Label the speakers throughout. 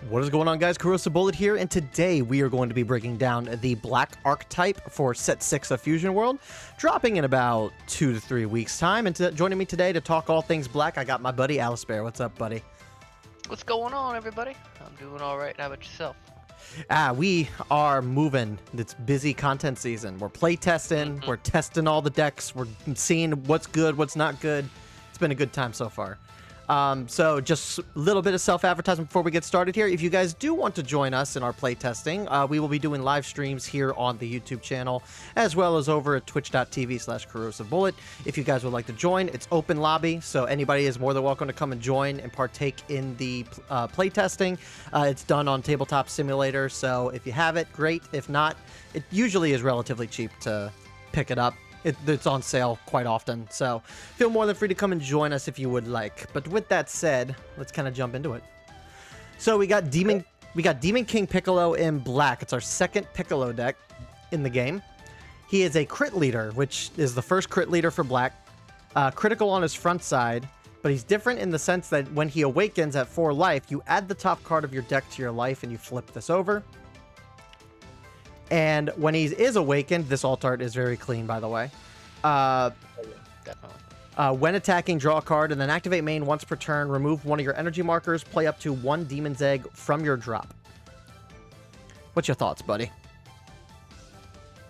Speaker 1: What is going on, guys? Corrosive Bullet here, and today we are going to be breaking down the black archetype for set 6 of Fusion World, dropping in about 2 to 3 weeks' time. And joining me today to talk all things black, I got my buddy Alaspare. What's up, buddy?
Speaker 2: What's going on, everybody? I'm doing all right. How about yourself?
Speaker 1: We are moving. It's busy content season. We're play testing. We're testing all the decks. We're seeing what's good, what's not good. It's been a good time so far. So just a little bit of self-advertisement before we get started here. If you guys do want to join us in our playtesting, we will be doing live streams here on the YouTube channel, as well as over at twitch.tv/corrosivebullet. If you guys would like to join, it's open lobby, so anybody is more than welcome to come and join and partake in the playtesting. It's done on Tabletop Simulator, so if you have it, great. If not, it usually is relatively cheap to pick it up. It's on sale quite often, so feel more than free to come and join us if you would like. But with that said, let's kind of jump into it. So we got Demon King Piccolo in black. It's our second Piccolo deck in the game. He is a crit leader, which is the first crit leader for black. Critical on his front side, but he's different in the sense that when he awakens at 4 life, you add the top card of your deck to your life and you flip this over. And when he is awakened, this alt art is very clean, by the way.
Speaker 2: Definitely.
Speaker 1: When attacking, draw a card, and then activate main once per turn. Remove one of your energy markers. Play up to 1 Demon's Egg from your drop. What's your thoughts, buddy?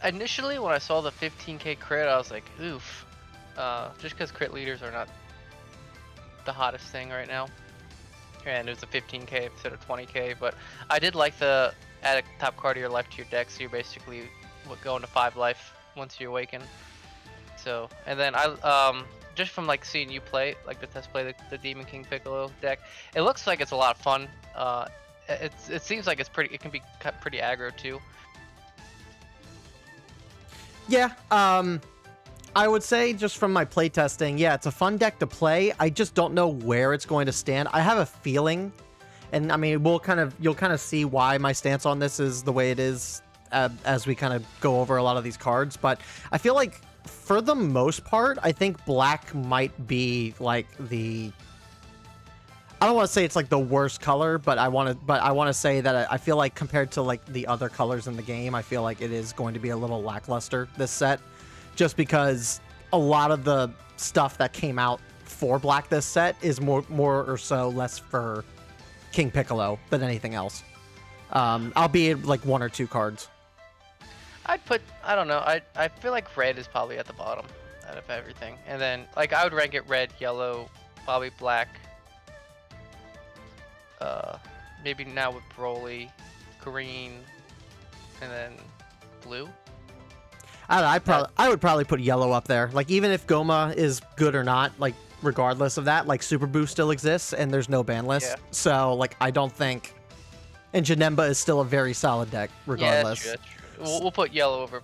Speaker 2: Initially, when I saw the 15k crit, I was like, oof. Just because crit leaders are not the hottest thing right now. And it was a 15k instead of 20k, but I did like the add a top card of your life to your deck, so you're basically going to 5 life once you awaken. So, and then I just from like seeing you play, like the test play the Demon King Piccolo deck, it looks like it's a lot of fun. It seems like it can be pretty aggro too.
Speaker 1: Yeah, I would say just from my playtesting, yeah, it's a fun deck to play. I just don't know where it's going to stand. I have a feeling, and I mean, you'll kind of see why my stance on this is the way it is as we kind of go over a lot of these cards. But I feel like for the most part, I think black might be like I don't want to say it's like the worst color, but I want to say that I feel like compared to like the other colors in the game, I feel like it is going to be a little lackluster this set, just because a lot of the stuff that came out for black this set is more or so less for King Piccolo than anything else. Albeit like 1 or 2 cards.
Speaker 2: I don't know, I feel like red is probably at the bottom out of everything. And then like I would rank it red, yellow, probably black. Maybe now with Broly, green, and then blue.
Speaker 1: I would probably put yellow up there. Like, even if Goma is good or not, like, regardless of that, like, Super Boost still exists, and there's no ban list.
Speaker 2: Yeah.
Speaker 1: So, like, I don't think... And Janemba is still a very solid deck, regardless.
Speaker 2: Yeah, that's true. We'll put yellow over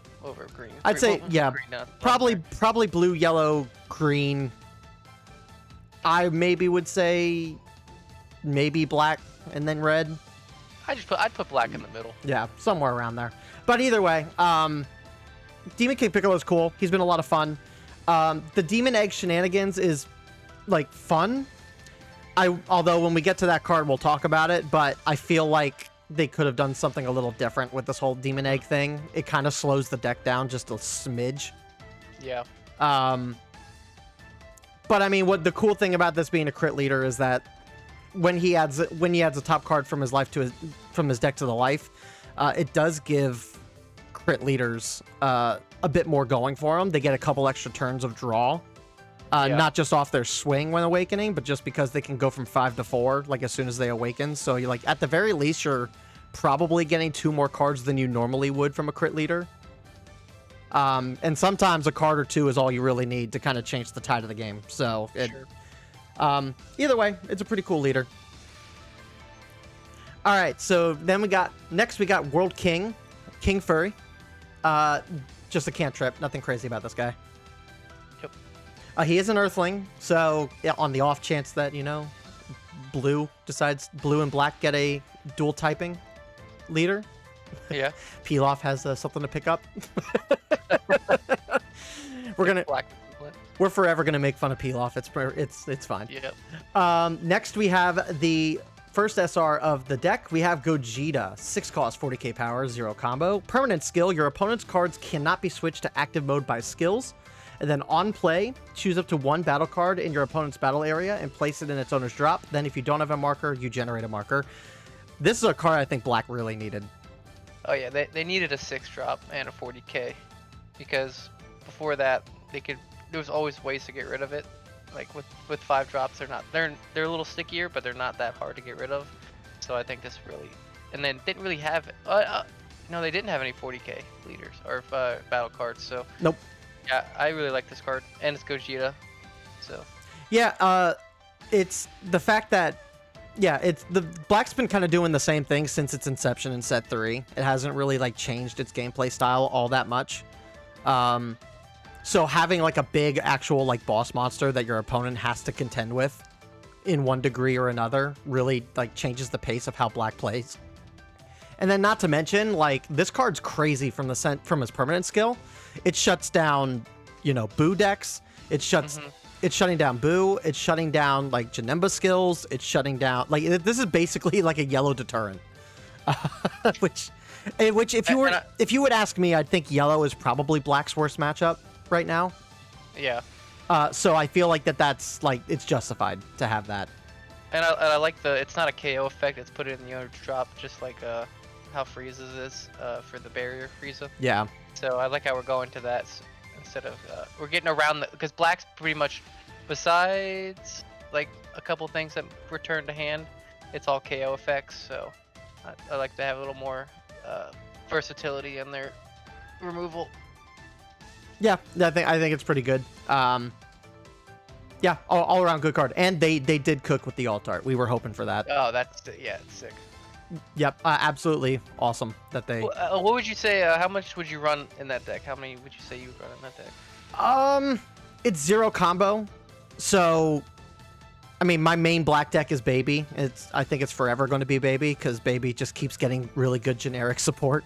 Speaker 2: green.
Speaker 1: I'd say, yeah,
Speaker 2: green,
Speaker 1: probably blue, yellow, green. I maybe would say maybe black, and then red.
Speaker 2: I'd put black in the middle.
Speaker 1: Yeah, somewhere around there. But either way, Demon King Piccolo is cool. He's been a lot of fun. The Demon Egg shenanigans is, like, fun. Although when we get to that card, we'll talk about it, but I feel like they could have done something a little different with this whole Demon Egg thing. It kind of slows the deck down just a smidge.
Speaker 2: Yeah.
Speaker 1: But I mean, what the cool thing about this being a crit leader is that when he adds a top card from his life from his deck to the life, it does give crit leaders a bit more going for them. They get a couple extra turns of draw, not just off their swing when awakening, but just because they can go from 5 to 4 like as soon as they awaken. So you're like, at the very least, you're probably getting 2 more cards than you normally would from a crit leader. And sometimes a card or 2 is all you really need to kind of change the tide of the game. So either way, it's a pretty cool leader. All right, so then we got World King Furry. Just a cantrip, nothing crazy about this guy.
Speaker 2: Yep.
Speaker 1: He is an Earthling, so yeah, on the off chance that, you know, blue and black get a dual typing leader.
Speaker 2: Yeah.
Speaker 1: Pilaf has something to pick up. We're forever gonna make fun of Pilaf. It's fine.
Speaker 2: Yep.
Speaker 1: Next we have the first SR of the deck, we have Gogeta. 6 cost, 40k power, 0 combo. Permanent skill, your opponent's cards cannot be switched to active mode by skills. And then on play, choose up to 1 battle card in your opponent's battle area and place it in its owner's drop. Then if you don't have a marker, you generate a marker. This is a card I think Black really needed.
Speaker 2: Oh yeah, they needed a 6-drop and a 40k, because before that there was always ways to get rid of it. Like with 5 drops, they're a little stickier, but they're not that hard to get rid of. So I think this really, and then didn't really have no, they didn't have any 40k leaders or battle cards. So
Speaker 1: nope.
Speaker 2: Yeah, I really like this card, and it's Gogeta. So
Speaker 1: yeah, it's the fact that it's the Black's been kind of doing the same thing since its inception in set 3. It hasn't really like changed its gameplay style all that much. So having like a big actual like boss monster that your opponent has to contend with in one degree or another really like changes the pace of how Black plays. And then not to mention, like, this card's crazy from its permanent skill. It shuts down, Boo decks. It's shutting down Boo. It's shutting down like Janemba skills. It's shutting down like this is basically like a yellow deterrent. Which if you would ask me, I'd think yellow is probably Black's worst matchup right now.
Speaker 2: Yeah.
Speaker 1: So I feel like that's like it's justified to have that.
Speaker 2: And I like it's not a KO effect. It's put it in the owner's drop, just like how Frieza's is for the barrier Frieza.
Speaker 1: Yeah.
Speaker 2: So I like how we're going to that instead of we're getting around because Black's pretty much, besides like a couple things that return to hand, it's all KO effects. So I like to have a little more versatility in their removal.
Speaker 1: Yeah, I think it's pretty good. Yeah, all around good card. And they did cook with the alt art. We were hoping for that.
Speaker 2: Oh, it's sick.
Speaker 1: Yep, absolutely awesome that they.
Speaker 2: What would you say? How much would you run in that deck? How many would you say you would run in that deck?
Speaker 1: It's 0 combo, so I mean my main Black deck is Baby. I think it's forever going to be Baby because Baby just keeps getting really good generic support.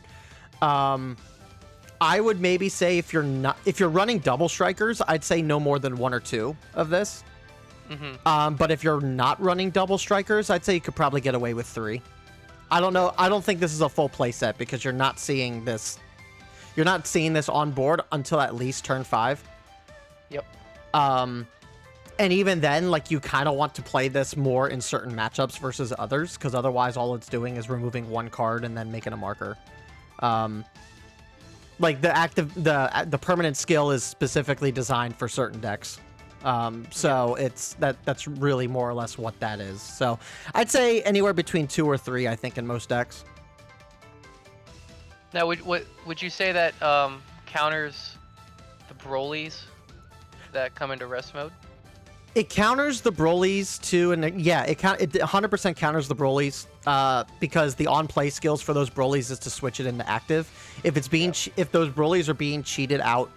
Speaker 1: I would maybe say if you're running double strikers, I'd say no more than 1 or 2 of this.
Speaker 2: Mm-hmm.
Speaker 1: But if you're not running double strikers, I'd say you could probably get away with 3. I don't know. I don't think this is a full play set because you're not seeing this. You're not seeing this on board until at least turn 5.
Speaker 2: Yep.
Speaker 1: And even then, like you kind of want to play this more in certain matchups versus others because otherwise all it's doing is removing 1 card and then making a marker. Like the permanent skill is specifically designed for certain decks. So that's really more or less what that is. So I'd say anywhere between 2 or 3, I think, in most decks.
Speaker 2: Now, would you say that counters the Brolys that come into rest mode?
Speaker 1: It counters the Brolys too, and yeah, it 100% counters the Brolys because the on-play skills for those Brolys is to switch it into active. If those Brolys are being cheated out,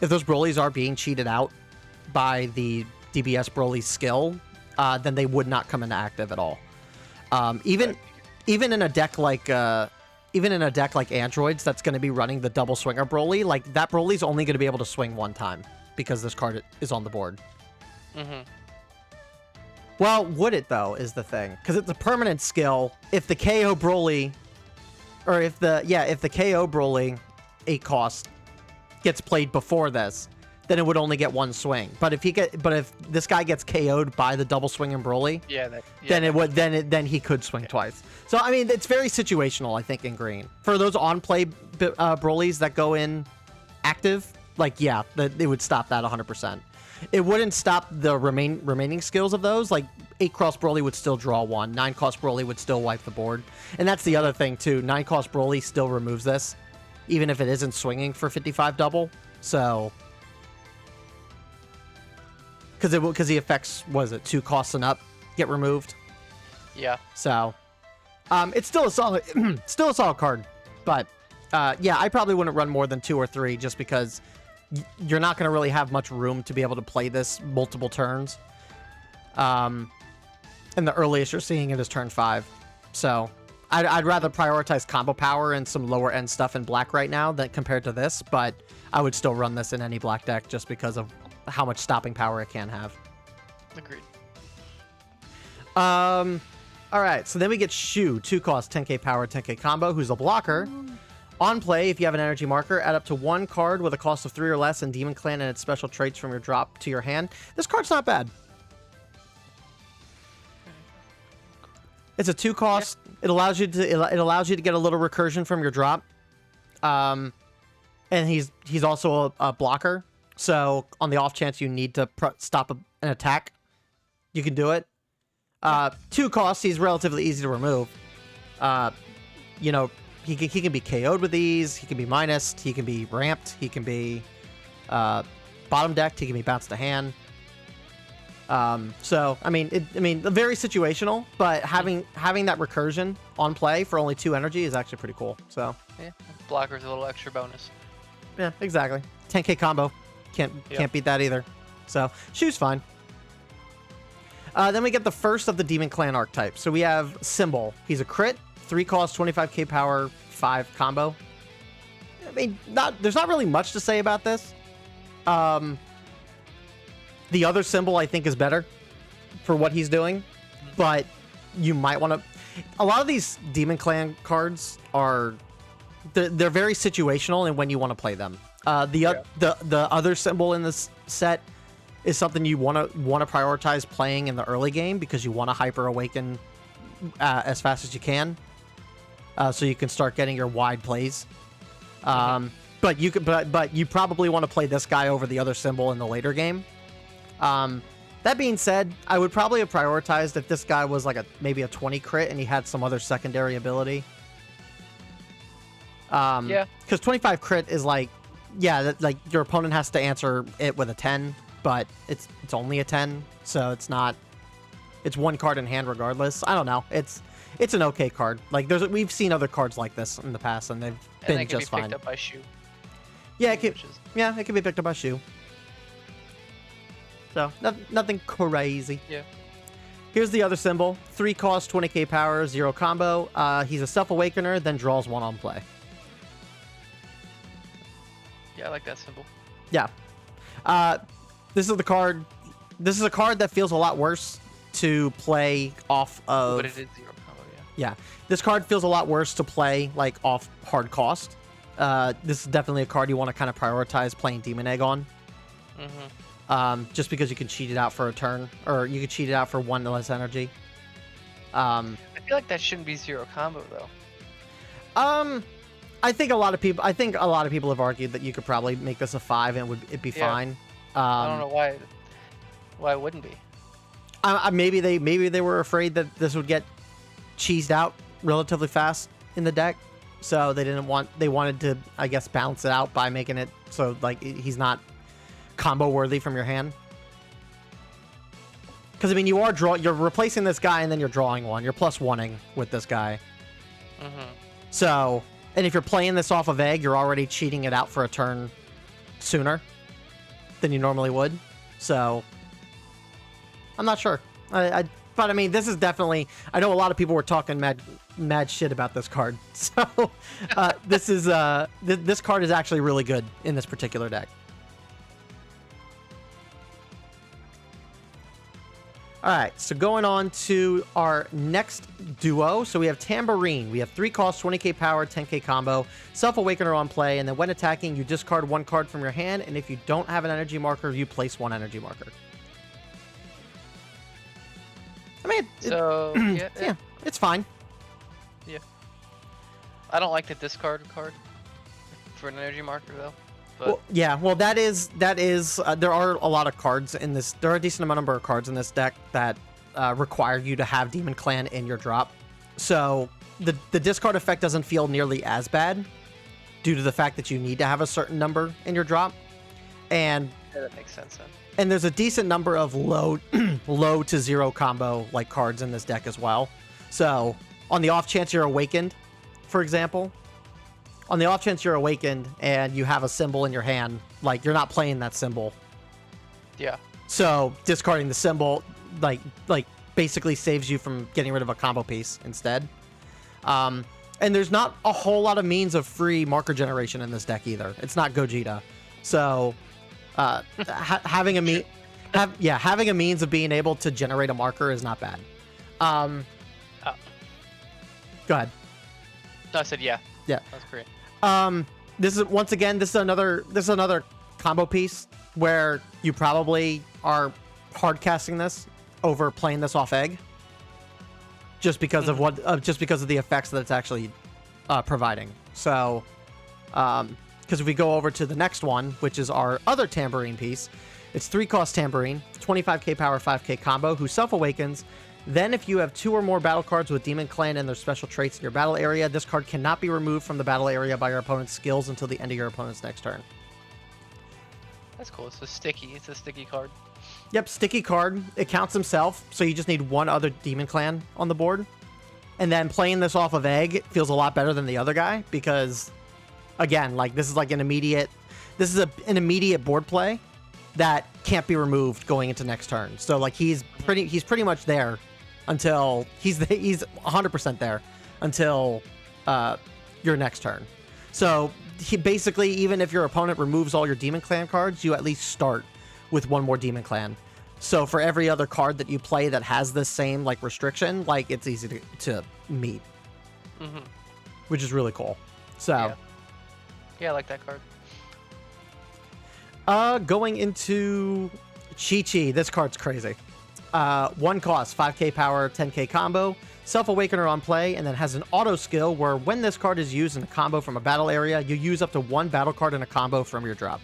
Speaker 1: if those Brolys are being cheated out by the DBS Broly skill, then they would not come into active at all. Even in a deck like Androids, that's going to be running the double swinger Broly. Like that Broly's only going to be able to swing 1 time because this card is on the board.
Speaker 2: Mm-hmm.
Speaker 1: Well, would it though? Is the thing because it's a permanent skill. If the KO Broly, or if the KO Broly 8 cost gets played before this, then it would only get 1 swing. But if this guy gets KO'd by the double swinging Broly, then he could swing twice. So I mean, it's very situational. I think in green for those on play Brolys that go in active, like it would stop that 100%. It wouldn't stop the remaining skills of those. Like 8 cost Broly would still draw 1. 9 cost Broly would still wipe the board. And that's the other thing too. 9 cost Broly still removes this, even if it isn't swinging for 55 double. So, because the effects, 2 costs and up get removed.
Speaker 2: Yeah.
Speaker 1: So, it's still a solid card. But, I probably wouldn't run more than 2 or 3 just because you're not going to really have much room to be able to play this multiple turns. And the earliest you're seeing it is turn 5. So, I'd rather prioritize combo power and some lower end stuff in Black right now than compared to this, but I would still run this in any Black deck just because of how much stopping power it can have.
Speaker 2: Agreed.
Speaker 1: All right, so then we get Shu, 2 cost, 10k power, 10k combo, who's a blocker. On play, if you have an energy marker, add up to 1 card with a cost of 3 or less and Demon Clan and its special traits from your drop to your hand. This card's not bad. It's a 2 cost. Yeah. It allows you to get a little recursion from your drop. And he's also a blocker. So on the off chance you need to stop an attack, you can do it. 2 costs. He's relatively easy to remove. You know, he can be KO'd with ease. He can be minused. He can be ramped. He can be bottom decked. He can be bounced to hand. So I mean, very situational. But having that recursion on play for only 2 energy is actually pretty cool. So
Speaker 2: yeah, blocker's a little extra bonus.
Speaker 1: Yeah, exactly. 10k combo, can't beat that either. So Shu's fine. Then we get the first of the Demon Clan archetypes. So we have Symbol. He's a crit, 3 cost, 25k power, 5 combo. I mean, there's not really much to say about this. The other Symbol I think is better for what he's doing, but you might want to. A lot of these Demon Clan cards are they're very situational in when you want to play them. The other Symbol in this set is something you want to prioritize playing in the early game because you want to hyper awaken as fast as you can, so you can start getting your wide plays. But you probably want to play this guy over the other Symbol in the later game. That being said, I would probably have prioritized if this guy was like maybe a 20 crit and he had some other secondary ability. Because 25 crit is like, like your opponent has to answer it with a 10. But it's only a 10, so it's 1 card in hand regardless. I don't know. It's an okay card. Like we've seen other cards like this in the past, and they've been just fine.
Speaker 2: Picked up by Shu.
Speaker 1: Yeah, it can be picked up by Shu. So nothing crazy.
Speaker 2: Yeah.
Speaker 1: Here's the other Symbol: 3 cost, 20k power, 0 combo. He's a Self Awakener, then draws 1 on play.
Speaker 2: Yeah, I like that Symbol.
Speaker 1: Yeah. This is a card that feels a lot worse to play off of.
Speaker 2: But it is 0 combo,
Speaker 1: yeah. This card feels a lot worse to play like off hard cost. This is definitely a card you want to kind of prioritize playing Demon Egg on. Just because you can cheat it out for a turn, or you can cheat it out for 1 less energy.
Speaker 2: I feel like that shouldn't be 0 combo though.
Speaker 1: I think a lot of people have argued that you could probably make this a 5 and it'd be fine.
Speaker 2: I don't know why it wouldn't be.
Speaker 1: Maybe they were afraid that this would get cheesed out relatively fast in the deck, so they wanted to, I guess, balance it out by making it so like he's not combo worthy from your hand. Because I mean, you're replacing this guy and then you're drawing 1. You're plus 1ing with this guy. So, and if you're playing this off of Egg, you're already cheating it out for a turn sooner than you normally would. So I'm not sure. But I mean, this is definitely, I know a lot of people were talking mad shit about this card. So this card is actually really good in this particular deck. All right, so going on to our next duo. So we have Tambourine. We have 3 costs, 20k power, 10k combo, Self Awakener on play, and then when attacking, you discard 1 card from your hand, and if you don't have an energy marker, you place 1 energy marker. I mean, it's fine.
Speaker 2: Yeah. I don't like the discard card for an energy marker though. But
Speaker 1: that is there are a lot of cards in this. There are a decent number of cards in this deck that require you to have Demon Clan in your drop. So the discard effect doesn't feel nearly as bad due to the fact that you need to have a certain number in your drop. And
Speaker 2: that makes sense then.
Speaker 1: And there's a decent number of low to 0 combo like cards in this deck as well. So on the off chance you're awakened, for example, on the off chance you're awakened and you have a Symbol in your hand, like you're not playing that Symbol.
Speaker 2: Yeah.
Speaker 1: So discarding the Symbol, like basically saves you from getting rid of a combo piece instead. And there's not a whole lot of means of free marker generation in this deck either. It's not Gogeta. So having a means of being able to generate a marker is not bad. Go ahead.
Speaker 2: No, I said yeah.
Speaker 1: Yeah.
Speaker 2: That's great.
Speaker 1: This is another combo piece where you probably are hard casting this over playing this off egg, just because of the effects that it's actually providing. So, because if we go over to the next one, which is our other tambourine piece, it's 3-cost tambourine, 25k power, 5k combo, who self-awakens. Then if you have 2 or more battle cards with Demon Clan and their special traits in your battle area, this card cannot be removed from the battle area by your opponent's skills until the end of your opponent's next turn.
Speaker 2: That's cool. It's a sticky card.
Speaker 1: Yep, sticky card. It counts himself, so you just need one other Demon Clan on the board. And then playing this off of egg feels a lot better than the other guy because, again, like this is an immediate board play that can't be removed going into next turn. So like he's pretty much there until he's 100% there until your next turn. So he basically, even if your opponent removes all your Demon Clan cards, you at least start with one more Demon Clan. So for every other card that you play that has this same like restriction, like it's easy to meet, which is really cool. So
Speaker 2: yeah, I like that card.
Speaker 1: Going into Chi-Chi, this card's crazy. 1 cost, 5k power, 10k combo, self-awakener on play, and then has an auto skill where when this card is used in a combo from a battle area, you use up to 1 battle card in a combo from your drop.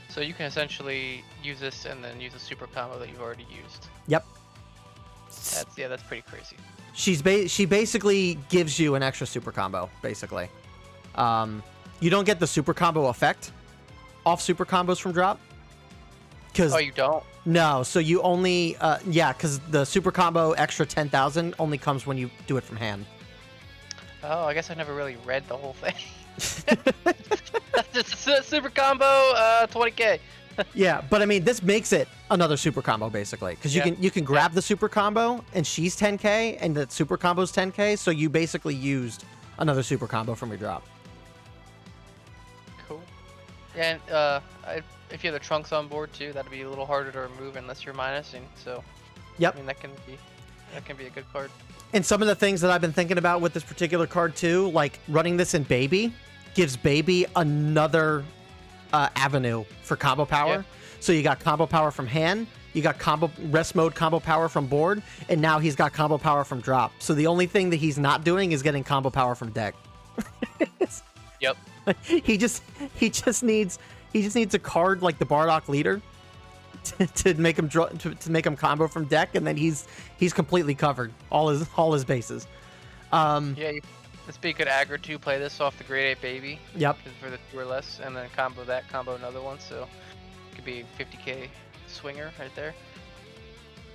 Speaker 2: So you can essentially use this and then use a super combo that you've already used.
Speaker 1: Yep.
Speaker 2: That's pretty crazy.
Speaker 1: She basically gives you an extra super combo, basically. You don't get the super combo effect off super combos from drop.
Speaker 2: Oh, you don't?
Speaker 1: No, so you only, because the super combo extra 10,000 only comes when you do it from hand.
Speaker 2: Oh, I guess I never really read the whole thing. Just a super combo, 20k.
Speaker 1: Yeah, but I mean, this makes it another super combo basically, because you can grab the super combo and she's 10k and that super combo's 10k, so you basically used another super combo from your drop.
Speaker 2: Cool. And if you have the trunks on board too, that'd be a little harder to remove unless you're minusing. So,
Speaker 1: yep.
Speaker 2: I mean, that can be a good card.
Speaker 1: And some of the things that I've been thinking about with this particular card too, like running this in Baby, gives Baby another avenue for combo power.
Speaker 2: Yeah.
Speaker 1: So you got combo power from hand, you got combo rest mode combo power from board, and now he's got combo power from drop. So the only thing that he's not doing is getting combo power from deck.
Speaker 2: Yep.
Speaker 1: He just needs a card like the Bardock Leader to make him draw to make him combo from deck, and then he's completely covered all his bases.
Speaker 2: Yeah, this be a good aggro to play this off the grade 8 Baby.
Speaker 1: Yep.
Speaker 2: For the 2 or less, and then combo that, combo another one, so it could be a 50k swinger right there.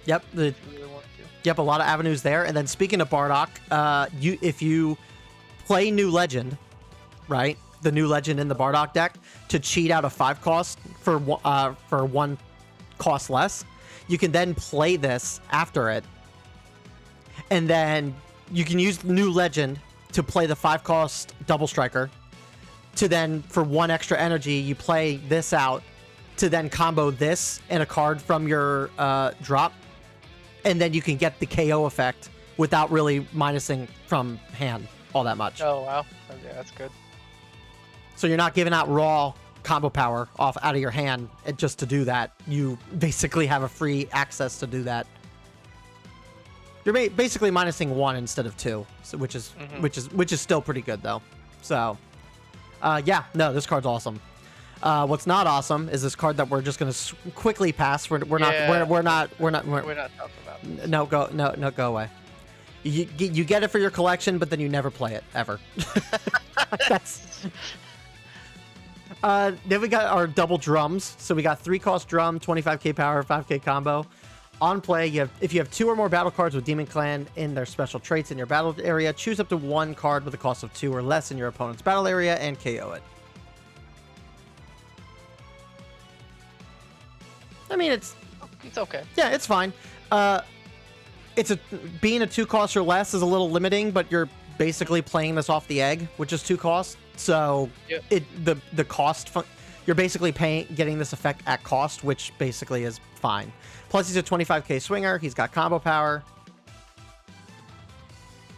Speaker 1: Yep.
Speaker 2: If you really want to.
Speaker 1: Yep. A lot of avenues there. And then speaking of Bardock, if you play New Legend, right? The New Legend in the Bardock deck to cheat out a 5 cost for 1 cost less, you can then play this after it, and then you can use New Legend to play the 5 cost Double Striker, to then for 1 extra energy you play this out to then combo this and a card from your drop, and then you can get the KO effect without really minusing from hand all that much.
Speaker 2: Oh wow, yeah, that's good.
Speaker 1: So you're not giving out raw combo power out of your hand just to do that. You basically have a free access to do that. You're basically minusing 1 instead of 2, so which is still pretty good though. So, yeah, no, this card's awesome. What's not awesome is this card that we're just gonna quickly pass. We're not talking about this. No, go away. You get it for your collection, but then you never play it ever. That's. Then we got our double drums. So we got 3 cost drum, 25k power, 5k combo. On play, if you have 2 or more battle cards with Demon Clan in their special traits in your battle area, choose up to 1 card with a cost of 2 or less in your opponent's battle area and KO it. I mean, it's
Speaker 2: okay.
Speaker 1: Yeah, it's fine. Being a 2 cost or less is a little limiting, but you're basically playing this off the egg, which is 2 costs. So yep. The cost you're basically getting this effect at cost, which basically is fine. Plus, he's a 25k swinger. He's got combo power.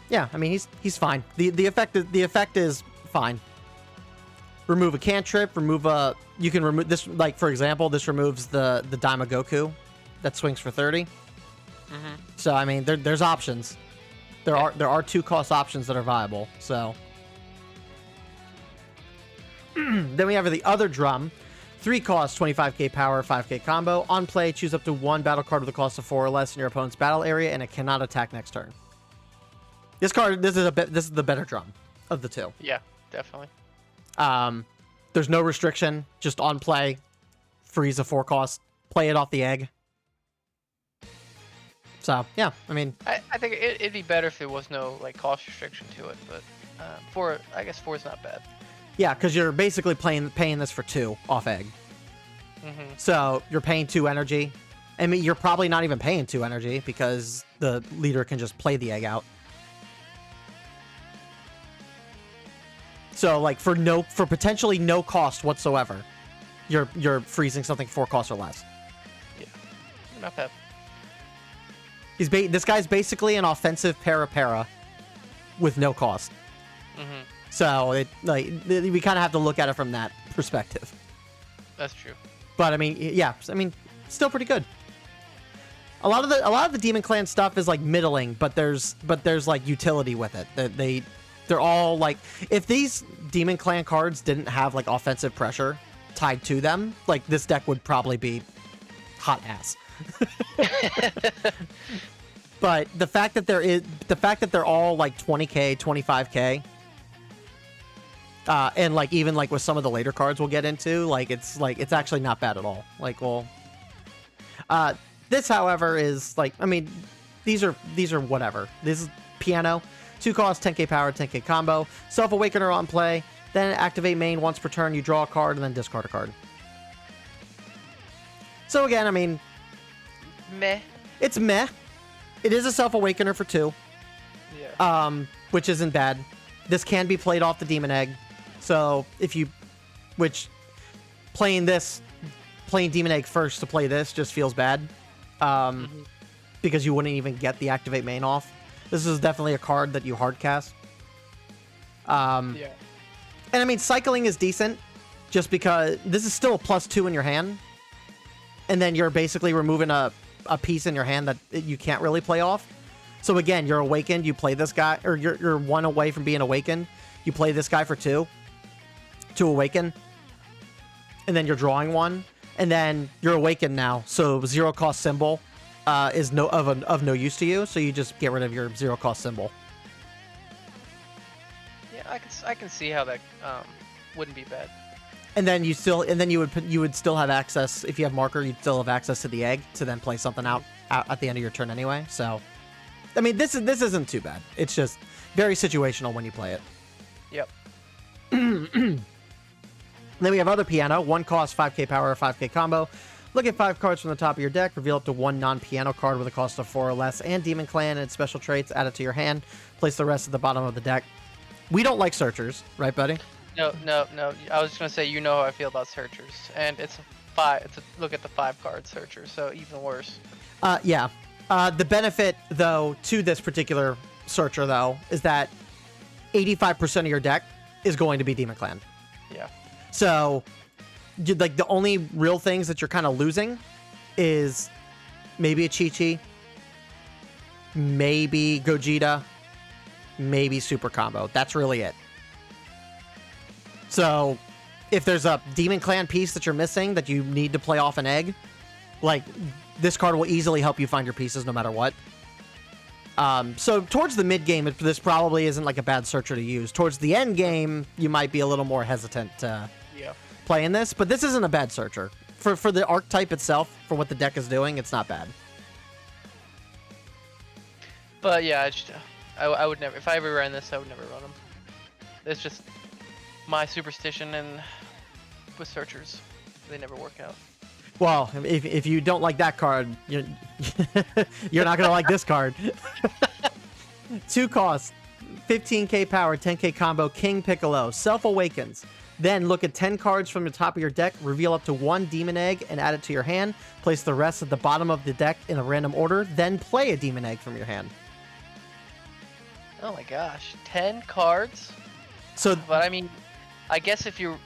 Speaker 1: Yeah, I mean, he's fine. The effect is fine. Remove a cantrip. You can remove this. Like for example, this removes the Daima Goku that swings for 30. So I mean, there's options. There are 2 cost options that are viable. So then we have the other drum. 3 cost, 25k power, 5k combo. On play, choose up to 1 battle card with a cost of 4 or less in your opponent's battle area, and it cannot attack next turn. This is the better drum of the 2.
Speaker 2: Yeah, definitely.
Speaker 1: There's no restriction. Just on play, freeze a 4 cost, play it off the egg. So yeah, I mean,
Speaker 2: I think it'd be better if there was no like cost restriction to it, but 4, I guess 4 is not bad.
Speaker 1: Yeah, because you're basically paying this for 2 off egg. So you're paying 2 energy. I mean, you're probably not even paying 2 energy because the leader can just play the egg out. So like for potentially no cost whatsoever, you're freezing something 4 costs or less.
Speaker 2: Yeah, not bad.
Speaker 1: This guy's basically an offensive para with no cost. So we kind of have to look at it from that perspective.
Speaker 2: That's true.
Speaker 1: But I mean, yeah, I mean, still pretty good. A lot of the Demon Clan stuff is like middling, but there's like utility with it. They're all like, if these Demon Clan cards didn't have like offensive pressure tied to them, like this deck would probably be hot ass. But the fact that they're all like 20k, 25k, and like even like with some of the later cards we'll get into, like it's actually not bad at all. Like, well, this however is like, I mean, these are whatever. This is piano. 2 cost, 10k power, 10k combo. Self Awakener on play. Then activate main once per turn. You draw a card and then discard a card. So again, I mean,
Speaker 2: meh.
Speaker 1: It's meh. It is a Self Awakener for 2.
Speaker 2: Yeah.
Speaker 1: Which isn't bad. This can be played off the Demon Egg. So playing Demon Egg first to play this just feels bad. Because you wouldn't even get the activate main off. This is definitely a card that you hard cast.
Speaker 2: Yeah.
Speaker 1: And I mean, cycling is decent just because this is still a +2 in your hand. And then you're basically removing a piece in your hand that you can't really play off. So again, you're awakened, you play this guy, or you're 1 away from being awakened. You play this guy for 2 to awaken. And then you're drawing 1. And then you're awakened now. So 0 cost symbol is of no use to you, so you just get rid of your 0 cost symbol.
Speaker 2: Yeah, I can see how that wouldn't be bad.
Speaker 1: And then you would still have access, if you have marker, you'd still have access to the egg to then play something out at the end of your turn anyway. So I mean, this isn't too bad. It's just very situational when you play it.
Speaker 2: Yep.
Speaker 1: Then we have other piano. 1 cost, 5k power, 5k combo. Look at 5 cards from the top of your deck. Reveal up to 1 non-piano card with a cost of 4 or less. And Demon Clan and its special traits. Add it to your hand. Place the rest at the bottom of the deck. We don't like searchers, right, buddy?
Speaker 2: No. I was just gonna say, you know how I feel about searchers, and it's a 5. Look at the 5 card searcher, so even worse.
Speaker 1: Yeah. The benefit though to this particular searcher though is that 85% of your deck is going to be Demon Clan.
Speaker 2: Yeah.
Speaker 1: So, like, the only real things that you're kind of losing is maybe a Chi-Chi, maybe Gogeta, maybe Super Combo. That's really it. So, if there's a Demon Clan piece that you're missing that you need to play off an egg, like, this card will easily help you find your pieces no matter what. So towards the mid game, this probably isn't like a bad searcher to use. Towards the end game, you might be a little more hesitant to play in this, but this isn't a bad searcher. For the archetype itself, for what the deck is doing, it's not bad.
Speaker 2: But yeah, I would never, if I ever ran this, I would never run them. It's just my superstition and with searchers, they never work out.
Speaker 1: Well, if you don't like that card, you're not going to like this card. 2 costs, 15k power, 10k combo, King Piccolo, Self Awakens. Then look at 10 cards from the top of your deck, reveal up to 1 demon egg, and add it to your hand. Place the rest at the bottom of the deck in a random order, then play a demon egg from your hand.
Speaker 2: Oh my gosh, 10 cards?
Speaker 1: So,
Speaker 2: But I mean, I guess if you,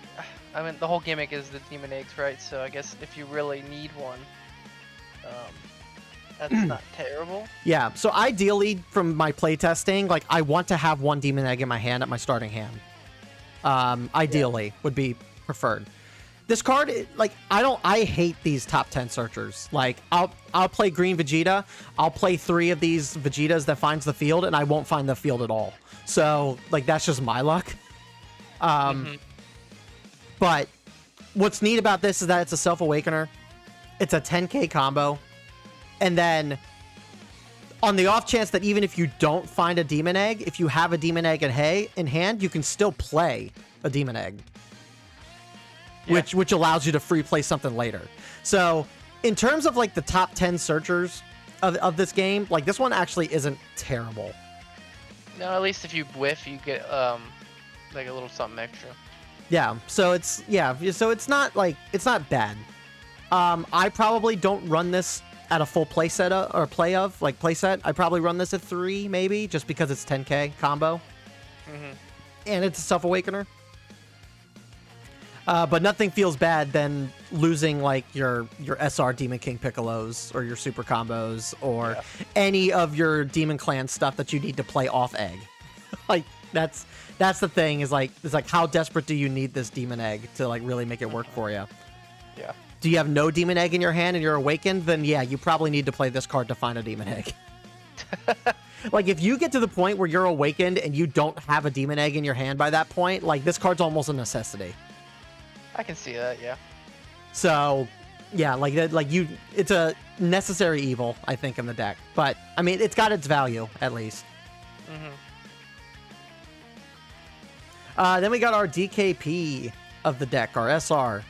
Speaker 2: I mean, the whole gimmick is the demon eggs, right? So I guess if you really need one, that's not terrible.
Speaker 1: yeah. So ideally, from my playtesting, like I want to have 1 demon egg in my hand at my starting hand. Ideally would be preferred. This card, like, I hate these top 10 searchers. Like, I'll play green Vegeta. I'll play 3 of these Vegetas that finds the field, and I won't find the field at all. So, like, that's just my luck. But what's neat about this is that it's a Self-Awakener. It's a 10k combo. And then, on the off chance that even if you don't find a demon egg, if you have a demon egg in hand, you can still play a demon egg. Yeah. Which allows you to free play something later. So, in terms of like the top 10 searchers of this game, like this one actually isn't terrible.
Speaker 2: No, at least if you whiff, you get like a little something extra.
Speaker 1: Yeah. So it's not bad. I probably don't run this at a full playset I probably run this at 3 maybe, just because it's 10k combo. And it's a Self-Awakener. But nothing feels bad than losing like your SR Demon King Piccolos or your super combos or any of your Demon Clan stuff that you need to play off egg. Like that's the thing, is like, it's like, how desperate do you need this demon egg to like really make it work for you?
Speaker 2: Yeah.
Speaker 1: Do you have no demon egg in your hand and you're awakened? Then yeah, you probably need to play this card to find a demon egg. Like if you get to the point where you're awakened and you don't have a demon egg in your hand by that point, like this card's almost a necessity.
Speaker 2: I can see that, yeah.
Speaker 1: So, yeah, like it's a necessary evil, I think, in the deck. But I mean, it's got its value at least. Then we got our DKP of the deck, our SR.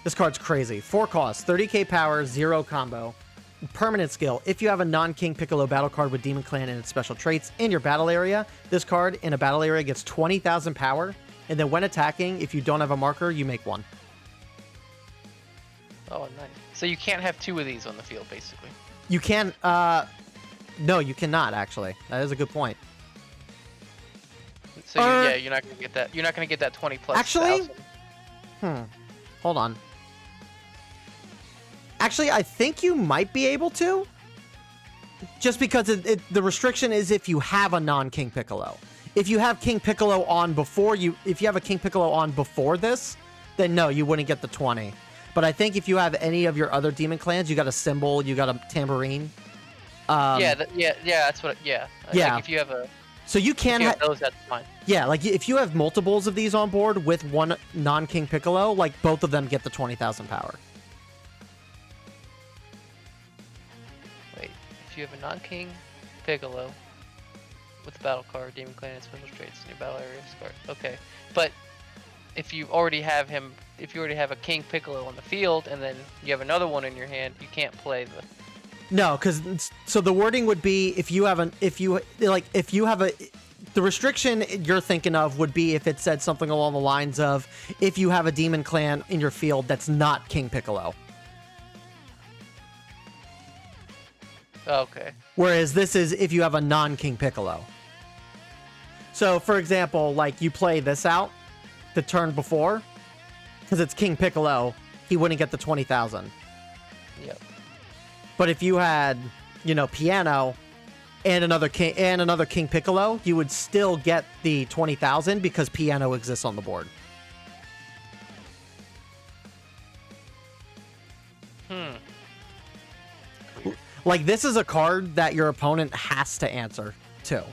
Speaker 1: This card's crazy. 4 costs, 30k power, 0 combo. Permanent skill. If you have a non-King Piccolo battle card with Demon Clan and its special traits in your battle area, this card in a battle area gets 20,000 power. And then when attacking, if you don't have a marker, you make 1.
Speaker 2: Oh, nice. So you can't have 2 of these on the field, basically.
Speaker 1: You can, no, you cannot, actually. That is a good point.
Speaker 2: So you're not gonna get that. You're not gonna get that 20 plus.
Speaker 1: Actually,
Speaker 2: 1,000.
Speaker 1: Hold on. Actually, I think you might be able to. Just because the restriction is if you have a non-King Piccolo. If you have King Piccolo on before if you have a King Piccolo on before this, then no, you wouldn't get the 20. But I think if you have any of your other Demon Clans, you got a Symbol, you got a Tambourine.
Speaker 2: That's what. Yeah.
Speaker 1: Yeah.
Speaker 2: Like if you have a.
Speaker 1: So you can
Speaker 2: have those, that's fine.
Speaker 1: Yeah, like if you have multiples of these on board with one non-King Piccolo, like both of them get the 20,000 power.
Speaker 2: Wait, if you have a non-King Piccolo with a battle card, Demon Clan, and special traits in your battle area card. Okay, but if you already have a King Piccolo on the field and then you have another one in your hand, you can't play the.
Speaker 1: No, because so the wording would be the restriction you're thinking of would be if it said something along the lines of if you have a Demon Clan in your field that's not King Piccolo.
Speaker 2: Okay.
Speaker 1: Whereas this is if you have a non-King Piccolo. So, for example, like you play this out the turn before, because it's King Piccolo, he wouldn't get the 20,000.
Speaker 2: Yep.
Speaker 1: But if you had, Piano and another King Piccolo, you would still get the 20,000 because Piano exists on the board. Like, this is a card that your opponent has to answer to.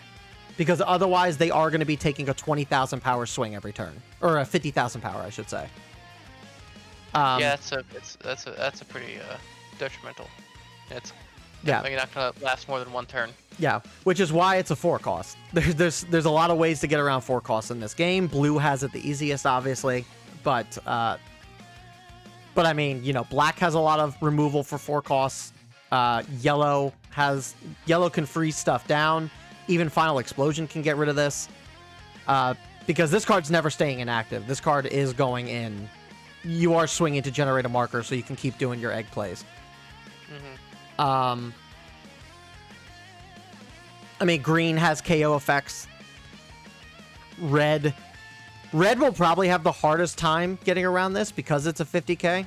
Speaker 1: Because otherwise, they are going to be taking a 20,000 power swing every turn. Or a 50,000 power, I should say.
Speaker 2: Yeah, that's a pretty detrimental. It's not going to last more than one turn.
Speaker 1: Yeah, which is why it's a 4 cost. There's a lot of ways to get around 4 costs in this game. Blue has it the easiest, obviously. But I mean, black has a lot of removal for 4 costs. Yellow can freeze stuff down. Even Final Explosion can get rid of this. Because this card's never staying inactive. This card is going in. You are swinging to generate a marker so you can keep doing your egg plays. I mean, green has KO effects. Red will probably have the hardest time getting around this because it's a 50k.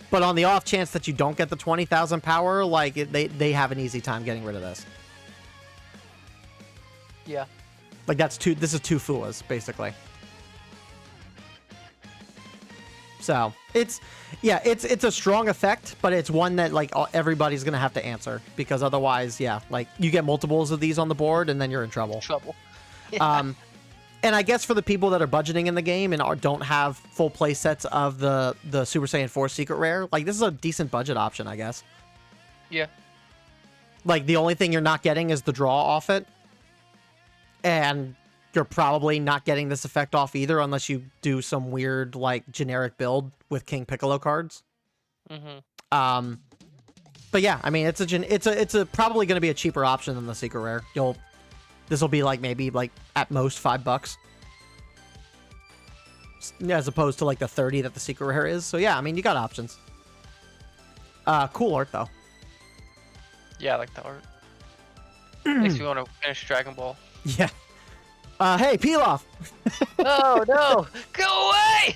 Speaker 1: But on the off chance that you don't get the 20,000 power, like they have an easy time getting rid of this.
Speaker 2: Yeah.
Speaker 1: Like this is two Fuas, basically. So it's a strong effect, but it's one that like everybody's gonna have to answer because otherwise, yeah, like you get multiples of these on the board and then you're in trouble. Yeah. And I guess for the people that are budgeting in the game and don't have full play sets of the Super Saiyan 4 Secret Rare, like this is a decent budget option, I guess.
Speaker 2: Yeah.
Speaker 1: Like the only thing you're not getting is the draw off it, and you're probably not getting this effect off either unless you do some weird like generic build with King Piccolo cards. But yeah, I mean it's a probably going to be a cheaper option than the Secret Rare. This will be like maybe like at most $5 as opposed to like the 30 that the Secret Rare is. So yeah, I mean you got options. Cool art though.
Speaker 2: Yeah, I like the art. Makes me want to finish Dragon Ball.
Speaker 1: Yeah. Hey, peel off.
Speaker 2: Oh no! Go away!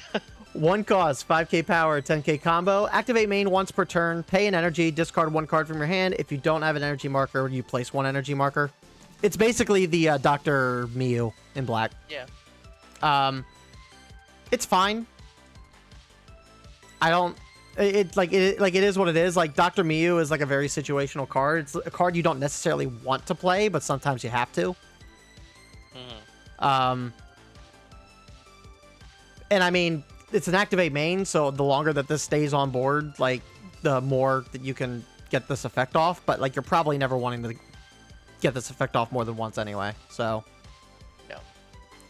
Speaker 1: 1 cost, 5k power, 10k combo. Activate main once per turn. Pay an energy. Discard 1 card from your hand. If you don't have an energy marker, you place 1 energy marker. It's basically the Dr. Miyu in black.
Speaker 2: Yeah.
Speaker 1: It's fine. I don't. It is what it is. Like Dr. Miyu is like a very situational card. It's a card you don't necessarily want to play, but sometimes you have to. And I mean, it's an activate main, so the longer that this stays on board, like the more that you can get this effect off. But like, you're probably never wanting to get this effect off more than once anyway. So,
Speaker 2: no.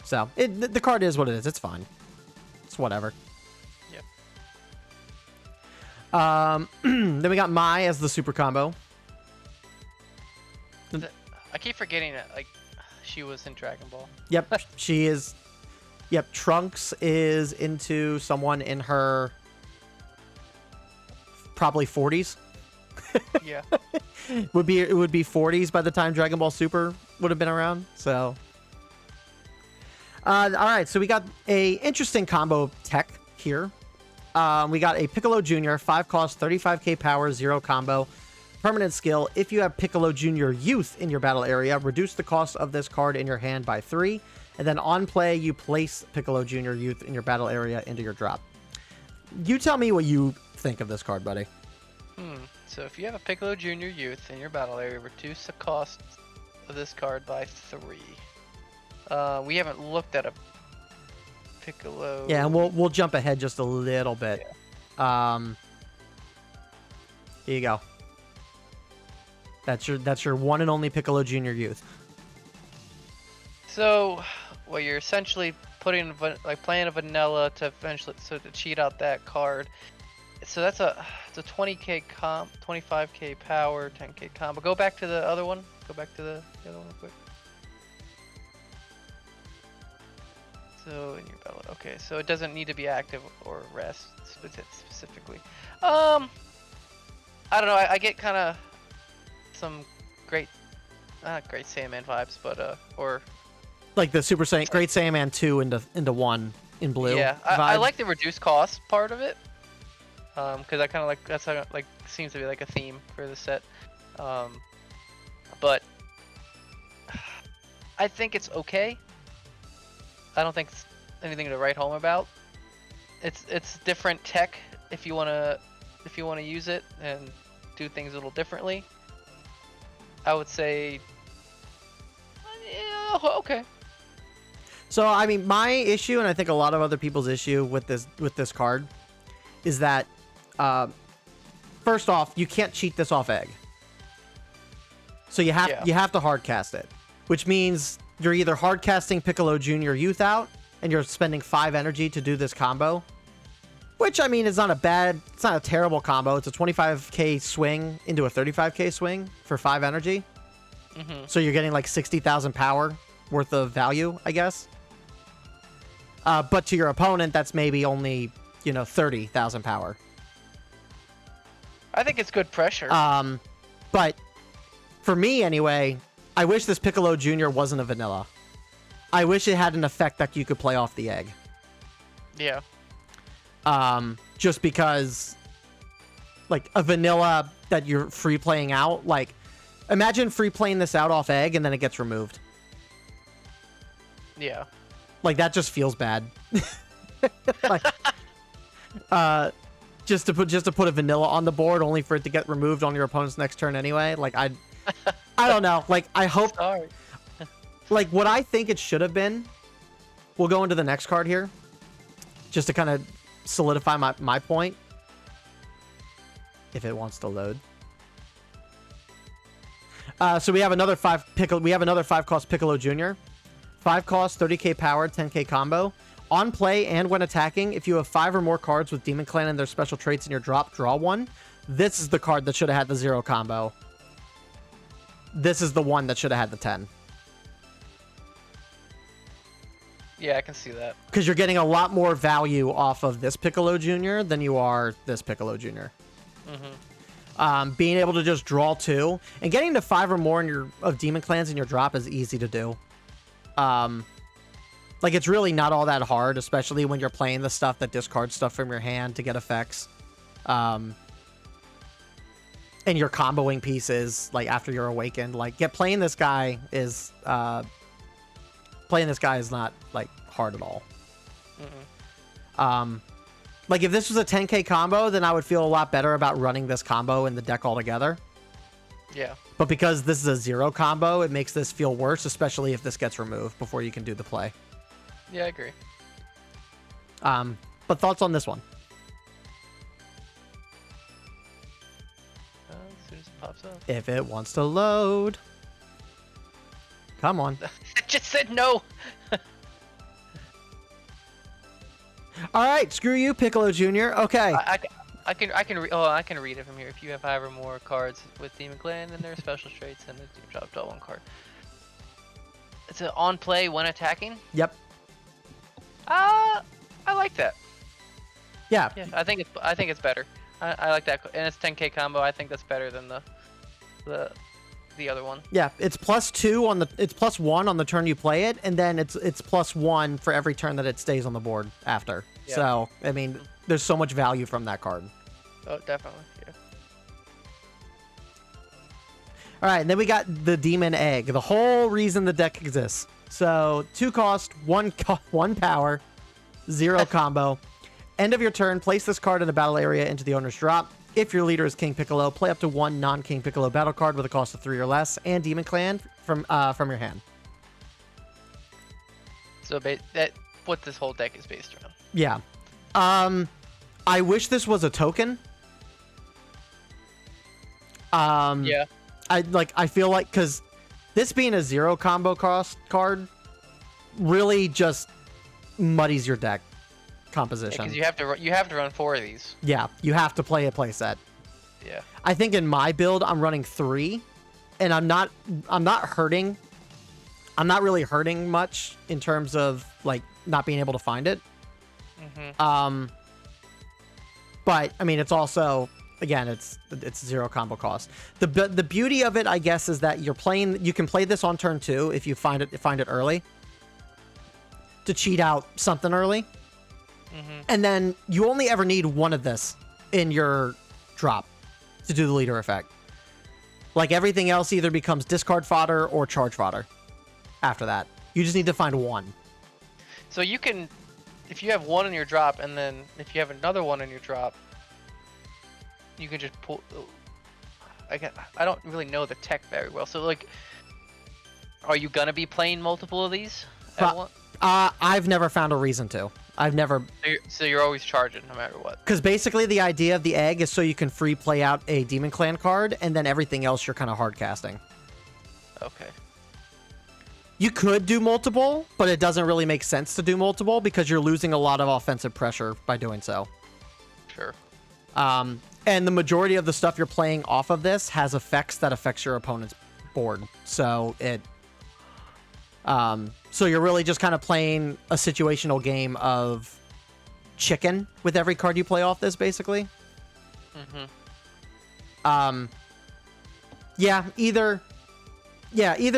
Speaker 1: So the card is what it is. It's fine. It's whatever. Yep. Then we got Mai as the super combo.
Speaker 2: I keep forgetting that like she was in Dragon Ball.
Speaker 1: Yep, she is. Yep, Trunks is into someone in her probably 40s.
Speaker 2: Yeah.
Speaker 1: It would be 40s by the time Dragon Ball Super would have been around. So, all right. So we got a interesting combo tech here. We got a Piccolo Jr. 5 cost, 35k power, 0 combo. Permanent skill. If you have Piccolo Jr. Youth in your battle area, reduce the cost of this card in your hand by 3. And then on play, you place Piccolo Jr. Youth in your battle area into your drop. You tell me what you think of this card, buddy.
Speaker 2: So if you have a Piccolo Jr. Youth in your battle area, reduce the cost of this card by 3. We haven't looked at a Piccolo.
Speaker 1: Yeah, and we'll jump ahead just a little bit. Yeah. Here you go. That's your one and only Piccolo Jr. Youth.
Speaker 2: So, well, you're essentially playing a vanilla to eventually to cheat out that card. So it's a 20k comp, 25k power, 10k combo. Go back to the other one. Go back to the other one real quick. So in your battle, okay. So it doesn't need to be active or rest specifically. I don't know. I get kind of some great Saiyaman vibes, but or
Speaker 1: like the Super Saiyan Great Saiyaman 2 into 1 in blue.
Speaker 2: Yeah, I like the reduced cost part of it. Because I kind of that's how like seems to be like a theme for the set. But I think it's okay. I don't think it's anything to write home about. It's different tech if you wanna use it and do things a little differently. I would say, yeah, okay.
Speaker 1: So I mean, my issue, and I think a lot of other people's issue with this card, is that first off, you can't cheat this off egg. So you have to hard cast it, which means you're either hard casting Piccolo Jr. Youth out, and you're spending 5 energy to do this combo, which I mean is not it's not a terrible combo. It's a 25k swing into a 35k swing for 5 energy. So you're getting like 60,000 power worth of value, I guess. But to your opponent, that's maybe only, 30,000 power.
Speaker 2: I think it's good pressure.
Speaker 1: But for me anyway, I wish this Piccolo Jr. wasn't a vanilla. I wish it had an effect that you could play off the egg.
Speaker 2: Yeah.
Speaker 1: Just because, like, a vanilla that you're free playing out, like, imagine free playing this out off egg and then it gets removed.
Speaker 2: Yeah.
Speaker 1: Like, that just feels bad. Like, just to put a vanilla on the board only for it to get removed on your opponent's next turn anyway. Like, I don't know. Like, I hope.
Speaker 2: Sorry.
Speaker 1: Like, what I think it should have been. We'll go into the next card here, just to kind of solidify my point. If it wants to load. So we have another 5 cost Piccolo Jr. 5 cost, 30k power, 10k combo. On play and when attacking, if you have 5 or more cards with Demon Clan and their special traits in your drop, draw one. This is the card that should have had the 0 combo. This is the one that should have had the 10.
Speaker 2: Yeah, I can see that.
Speaker 1: Because you're getting a lot more value off of this Piccolo Jr. than you are this Piccolo Jr. Being able to just draw 2 and getting to 5 or more of Demon Clans in your drop is easy to do. Like, it's really not all that hard, especially when you're playing the stuff that discards stuff from your hand to get effects. And you're comboing pieces, like, after you're awakened. Like, playing this guy is not, like, hard at all. Like, if this was a 10k combo, then I would feel a lot better about running this combo in the deck altogether.
Speaker 2: Yeah.
Speaker 1: But because this is a 0 combo, it makes this feel worse, especially if this gets removed before you can do the play.
Speaker 2: Yeah, I agree.
Speaker 1: But thoughts on this one?
Speaker 2: As soon as it pops up.
Speaker 1: If it wants to load. Come on.
Speaker 2: It just said no.
Speaker 1: All right, screw you, Piccolo Jr. Okay.
Speaker 2: I can read it from here. If you have 5 or more cards with Demon Clan and their special traits, and it's draw 1 card. It's an on play when attacking.
Speaker 1: Yep.
Speaker 2: I like that.
Speaker 1: Yeah.
Speaker 2: Yeah, I think it's better. I like that, and it's 10k combo. I think that's better than the other one.
Speaker 1: Yeah, it's +2 on it's +1 on the turn you play it, and then it's +1 for every turn that it stays on the board after. Yeah. So, I mean, there's so much value from that card.
Speaker 2: Oh, definitely. Yeah.
Speaker 1: All right, and then we got the Demon Egg, the whole reason the deck exists. So 2 cost, 1 power, 0 combo. End of your turn, place this card in the battle area into the owner's drop. If your leader is King Piccolo, play up to 1 non-King Piccolo battle card with a cost of 3 or less, and Demon Clan from your hand.
Speaker 2: So that what this whole deck is based around.
Speaker 1: Yeah. I wish this was a token.
Speaker 2: Yeah.
Speaker 1: I feel like, because this being a 0 combo cost card really just muddies your deck composition.
Speaker 2: Because you have to run 4 of these.
Speaker 1: Yeah, you have to play a playset.
Speaker 2: Yeah.
Speaker 1: I think in my build I'm running 3, and I'm not hurting. I'm not really hurting much in terms of, like, not being able to find it. But I mean, it's also, again, it's 0 combo cost. The beauty of it, I guess, is that you can play this on turn 2 if you find it early, to cheat out something early. And then you only ever need 1 of this in your drop to do the leader effect. Like, everything else either becomes discard fodder or charge fodder after that. You just need to find 1.
Speaker 2: So you can, if you have 1 in your drop, and then if you have another 1 in your drop, you can just pull. I don't really know the tech very well. So, like, are you gonna be playing multiple of these at once?
Speaker 1: I've never found a reason to. I've never.
Speaker 2: So you're always charging no matter what.
Speaker 1: Because basically the idea of the egg is so you can free play out a Demon Clan card, and then everything else you're kind of hard casting.
Speaker 2: Okay.
Speaker 1: You could do multiple, but it doesn't really make sense to do multiple because you're losing a lot of offensive pressure by doing so.
Speaker 2: Sure.
Speaker 1: And the majority of the stuff you're playing off of this has effects that affects your opponent's board. So it So you're really just kind of playing a situational game of chicken with every card you play off this, basically. Either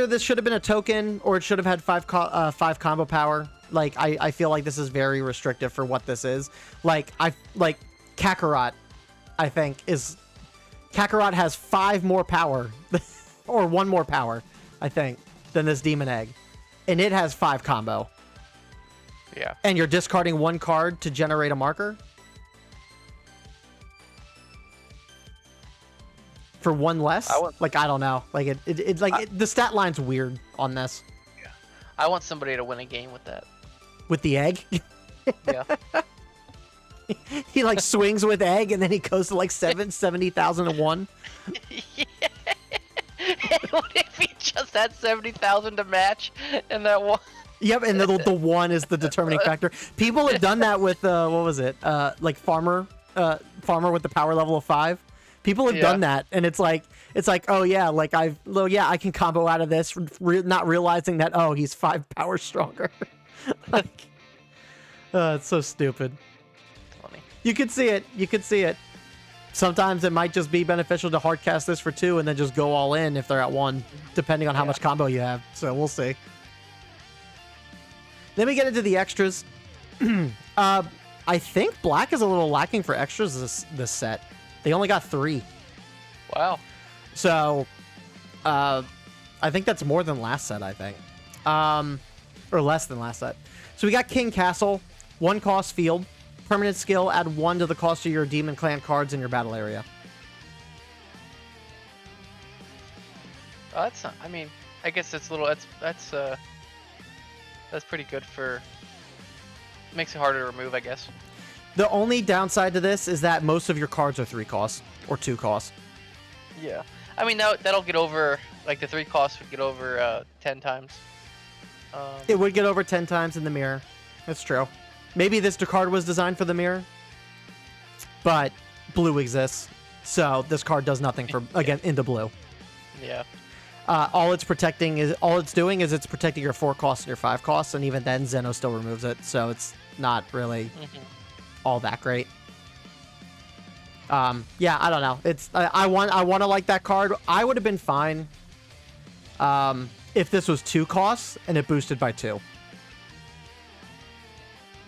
Speaker 1: this should have been a token, or it should have had 5 combo power. Like, I feel like this is very restrictive for what this is. Like Kakarot, I think Kakarot has 5 more power, or 1 more power, I think, than this Demon Egg, and it has 5 combo.
Speaker 2: Yeah.
Speaker 1: And you're discarding 1 card to generate a marker for 1 less. I don't know. Like the stat line's weird on this.
Speaker 2: Yeah. I want somebody to win a game with that.
Speaker 1: With the egg.
Speaker 2: Yeah.
Speaker 1: He like swings with egg, and then he goes to like 70,001.
Speaker 2: Yeah. What if he just had 70,000 to match, and that one?
Speaker 1: Yep, and the 1 is the determining factor. People have done that with what was it? Like farmer with the power level of 5. People have done that, and it's like, oh yeah, like I can combo out of this, not realizing that, oh, he's 5 power stronger. Like, it's so stupid.
Speaker 2: Funny.
Speaker 1: You could see it. Sometimes it might just be beneficial to hardcast this for 2 and then just go all in if they're at 1, depending on how much combo you have. So we'll see. Then we get into the extras. I think black is a little lacking for extras this set. They only got 3.
Speaker 2: Wow.
Speaker 1: So, I think that's more than last set, I think. Or less than last set. So we got King Castle, 1 cost field. Permanent skill, add 1 to the cost of your Demon Clan cards in your battle area.
Speaker 2: Oh, that's not, I mean, I guess it's a little, that's pretty good for, makes it harder to remove, I guess.
Speaker 1: The only downside to this is that most of your cards are 3 costs or 2 costs.
Speaker 2: Yeah. I mean, that'll get over, like the 3 costs would get over 10 times.
Speaker 1: It would get over 10 times in the mirror. That's true. Maybe this card was designed for the mirror, but blue exists, so this card does nothing for again into blue.
Speaker 2: Yeah.
Speaker 1: All it's doing is it's protecting your 4 costs and your 5 costs, and even then Zeno still removes it, so it's not really all that great. Yeah, I don't know. I want to like that card. I would have been fine if this was 2 costs and it boosted by 2.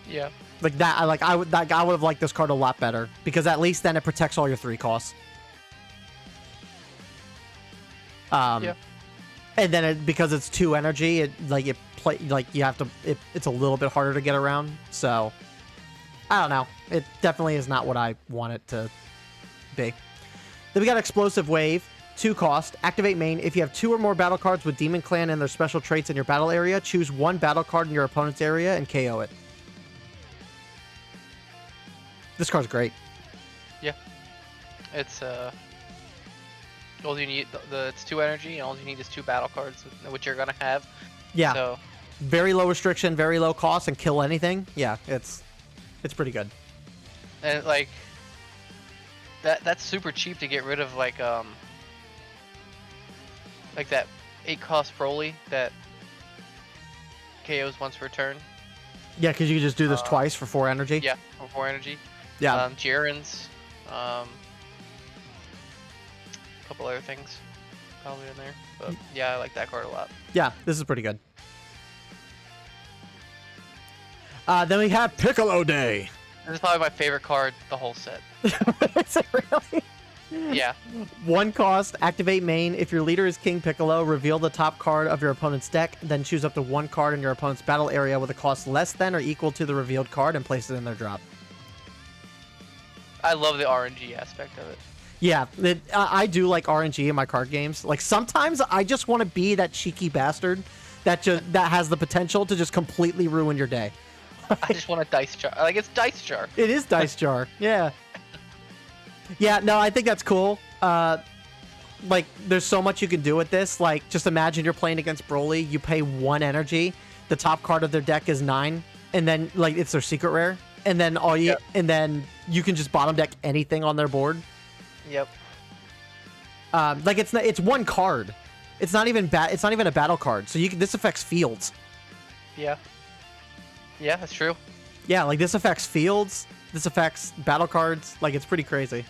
Speaker 2: Yeah.
Speaker 1: Like that, I would have liked this card a lot better, because at least then it protects all your 3 costs.
Speaker 2: Yeah.
Speaker 1: And then because it's 2 energy, it's a little bit harder to get around. So I don't know. It definitely is not what I want it to be. Then we got Explosive Wave, 2 cost. Activate main. If you have 2 or more battle cards with Demon Clan and their special traits in your battle area, choose 1 battle card in your opponent's area and KO it. This card's great.
Speaker 2: Yeah. It's all you need, it's 2 energy, and all you need is 2 battle cards, which you're gonna have.
Speaker 1: Yeah.
Speaker 2: So
Speaker 1: very low restriction, very low cost, and kill anything. Yeah, it's pretty good.
Speaker 2: And like that's super cheap to get rid of, like that 8 cost Broly that KOs once per turn.
Speaker 1: Yeah, because you can just do this twice for 4 energy.
Speaker 2: Yeah, for 4 energy.
Speaker 1: Yeah.
Speaker 2: Jiren's, a couple other things probably in there. But yeah, I like that card a lot.
Speaker 1: Yeah, this is pretty good. Then we have Piccolo Day.
Speaker 2: This is probably my favorite card the whole set.
Speaker 1: Is it really?
Speaker 2: Yeah.
Speaker 1: 1 cost, activate main. If your leader is King Piccolo, reveal the top card of your opponent's deck, then choose up to 1 card in your opponent's battle area with a cost less than or equal to the revealed card and place it in their drop.
Speaker 2: I love the RNG aspect of it.
Speaker 1: Yeah, I do like RNG in my card games. Like, sometimes I just want to be that cheeky bastard that has the potential to just completely ruin your day.
Speaker 2: I just want a dice jar. Like, it's dice jar.
Speaker 1: It is dice jar. Yeah. Yeah, no, I think that's cool. Like, there's so much you can do with this. Like, just imagine you're playing against Broly. You pay 1 energy. The top card of their deck is 9, and then like it's their secret rare. And then and then you can just bottom deck anything on their board.
Speaker 2: Yep.
Speaker 1: Like it's 1 card. It's not even It's not even a battle card. So this affects fields.
Speaker 2: Yeah. Yeah, that's true.
Speaker 1: Yeah, like this affects fields. This affects battle cards. Like it's pretty crazy.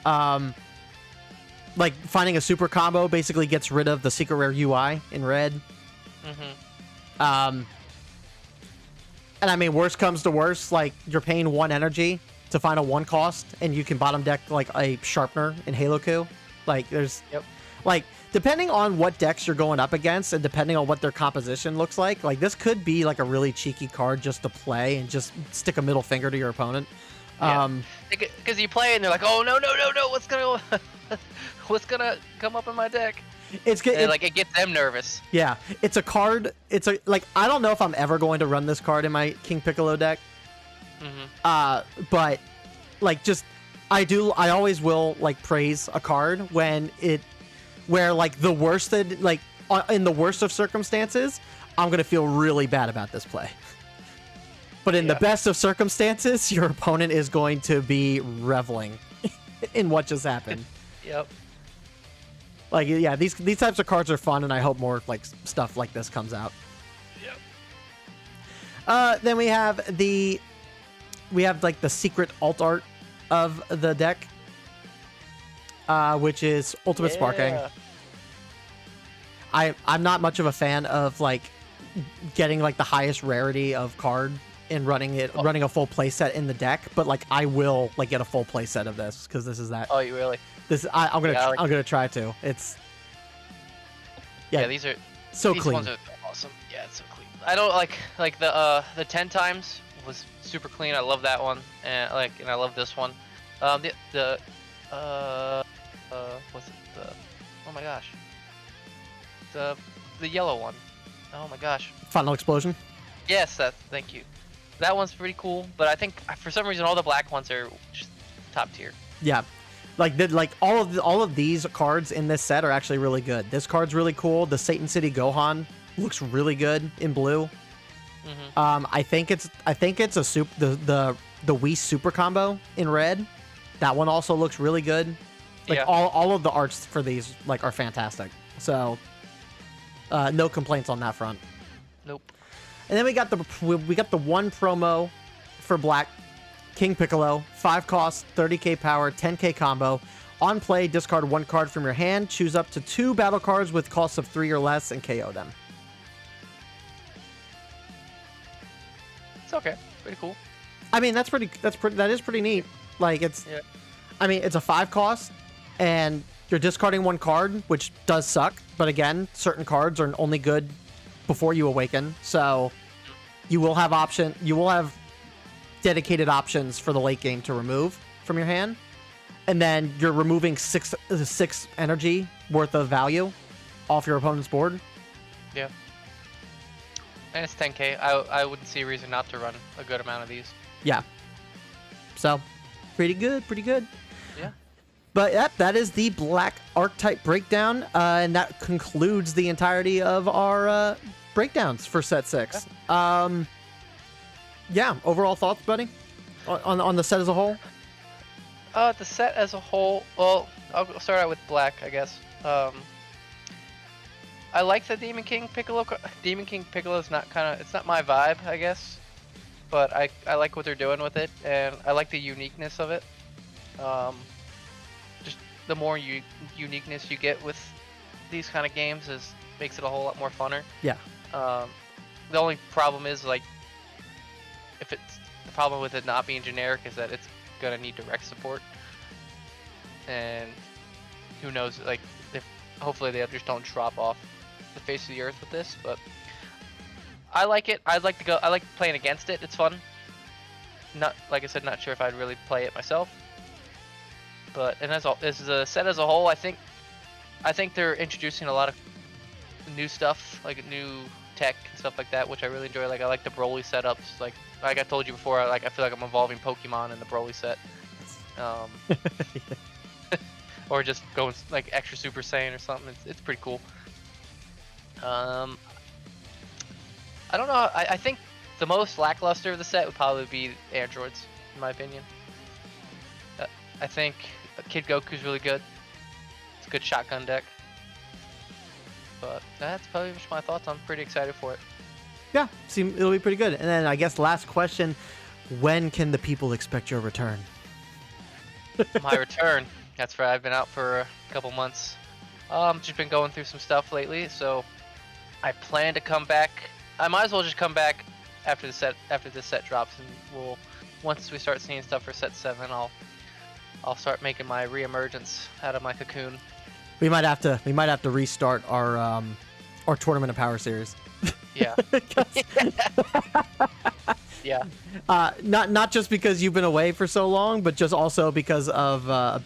Speaker 1: Like finding a super combo basically gets rid of the secret rare UI in red. And I mean, worst comes to worst, like you're paying 1 energy to find a 1 cost, and you can bottom deck like a sharpener in Halo Coup. Like there's, like depending on what decks you're going up against, and depending on what their composition looks like this could be like a really cheeky card just to play and just stick a middle finger to your opponent.
Speaker 2: Because you play and they're like, oh no, what's gonna come up in my deck? It's good. Like it gets them nervous.
Speaker 1: Yeah, it's a card. It's a like I don't know if I'm ever going to run this card in my King Piccolo deck. But like just I always will like praise a card where like the worst that like in the worst of circumstances, I'm gonna feel really bad about this play. But in the best of circumstances, your opponent is going to be reveling in what just happened.
Speaker 2: Yep.
Speaker 1: Like, yeah, these types of cards are fun, and I hope more like stuff like this comes out.
Speaker 2: Yep.
Speaker 1: Then we have like the secret alt art of the deck, which is Ultimate Sparking. I'm not much of a fan of like getting like the highest rarity of card and running a full playset in the deck, but like I will like get a full playset of this because this is that.
Speaker 2: Oh, you really?
Speaker 1: I'm gonna try to. It's
Speaker 2: these are
Speaker 1: so
Speaker 2: these
Speaker 1: clean.
Speaker 2: Ones are awesome. Yeah, it's so clean. I don't like the 10 times was super clean. I love that one, and I love this one. What's it? Oh my gosh. The yellow one. Oh my gosh.
Speaker 1: Final Explosion.
Speaker 2: Yes, thank you. That one's pretty cool, but I think for some reason all the black ones are just top tier.
Speaker 1: Yeah. Like all of these cards in this set are actually really good. This card's really cool. The Satan City Gohan looks really good in blue. I think it's the Wii super combo in red. That one also looks really good. Like all of the arts for these like are fantastic. So no complaints on that front.
Speaker 2: Nope.
Speaker 1: And then we got the one promo for black. King Piccolo, 5 cost, 30k power, 10k combo. On play, discard 1 card from your hand, choose up to 2 battle cards with costs of 3 or less, and KO them.
Speaker 2: It's okay. Pretty cool.
Speaker 1: I mean, that is pretty neat. Like I mean, it's a 5 cost, and you're discarding 1 card, which does suck. But again, certain cards are only good before you awaken, so you will have dedicated options for the late game to remove from your hand, and then you're removing 6 energy worth of value off your opponent's board.
Speaker 2: Yeah. And it's 10k. I wouldn't see a reason not to run a good amount of these.
Speaker 1: Yeah. So, pretty good.
Speaker 2: Yeah.
Speaker 1: But yep, that is the black archetype breakdown, and that concludes the entirety of our breakdowns for set 6. Yeah, overall thoughts, buddy, on the set as a whole?
Speaker 2: The set as a whole, well, I'll start out with black, I guess. I like the Demon King Piccolo. Demon King Piccolo is it's not my vibe, I guess, but I like what they're doing with it, and I like the uniqueness of it. Just the more uniqueness you get with these kind of games makes it a whole lot more funner.
Speaker 1: Yeah.
Speaker 2: The only problem is the problem with it not being generic is that it's gonna need direct support, and who knows, like hopefully they just don't drop off the face of the earth with this. But I like it. I like playing against it. It's fun. Not, like I said, not sure if I'd really play it myself. But this is a set as a whole. I think they're introducing a lot of new stuff, like new tech and stuff like that, which I really enjoy. Like I like the Broly setups. Like I told you before, I feel like I'm evolving Pokemon in the Broly set. Or just going like extra Super Saiyan or something. It's pretty cool. I don't know. I think the most lackluster of the set would probably be androids, in my opinion. I think Kid Goku's really good. It's a good shotgun deck. But that's probably just my thoughts. I'm pretty excited for it.
Speaker 1: Yeah, it'll be pretty good. And then I guess last question, when can the people expect your return?
Speaker 2: My return. That's right. I've been out for a couple months. Just been going through some stuff lately, so I plan to come back. I might as well just come back after this set drops, and once we start seeing stuff for set 7, I'll start making my reemergence out of my cocoon.
Speaker 1: We might have to restart our Tournament of Power series.
Speaker 2: Yeah. Yeah.
Speaker 1: Not just because you've been away for so long, but just also because of a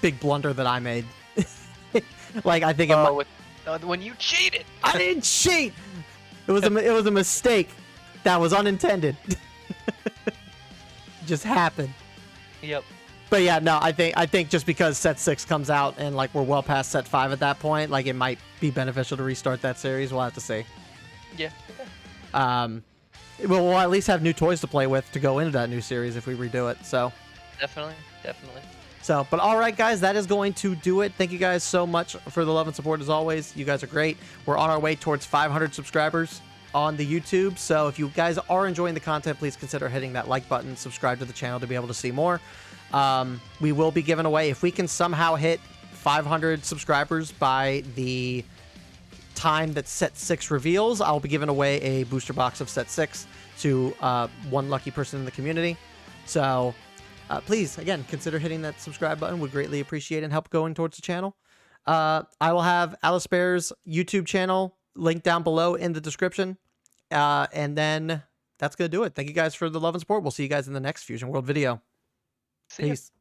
Speaker 1: big blunder that I made. Like, I think
Speaker 2: when you cheated.
Speaker 1: I didn't cheat. It was a mistake that was unintended. Just happened.
Speaker 2: Yep.
Speaker 1: But yeah, no, I think just because set 6 comes out and like we're well past set 5 at that point, like it might be beneficial to restart that series. We'll have to see.
Speaker 2: Yeah.
Speaker 1: We'll at least have new toys to play with to go into that new series if we redo it. So
Speaker 2: Definitely.
Speaker 1: So, but all right, guys, that is going to do it. Thank you guys so much for the love and support as always. You guys are great. We're on our way towards 500 subscribers on the YouTube. So if you guys are enjoying the content, please consider hitting that like button, subscribe to the channel to be able to see more. We will be giving away, if we can somehow hit 500 subscribers by the time that set 6 reveals, I'll be giving away a booster box of set 6 to one lucky person in the community. So please, again, consider hitting that subscribe button. Would greatly appreciate and help going towards the channel. I will have Alaspare's YouTube channel linked down below in the description. And then that's going to do it. Thank you guys for the love and support. We'll see you guys in the next Fusion World video.
Speaker 2: See ya.
Speaker 1: Peace.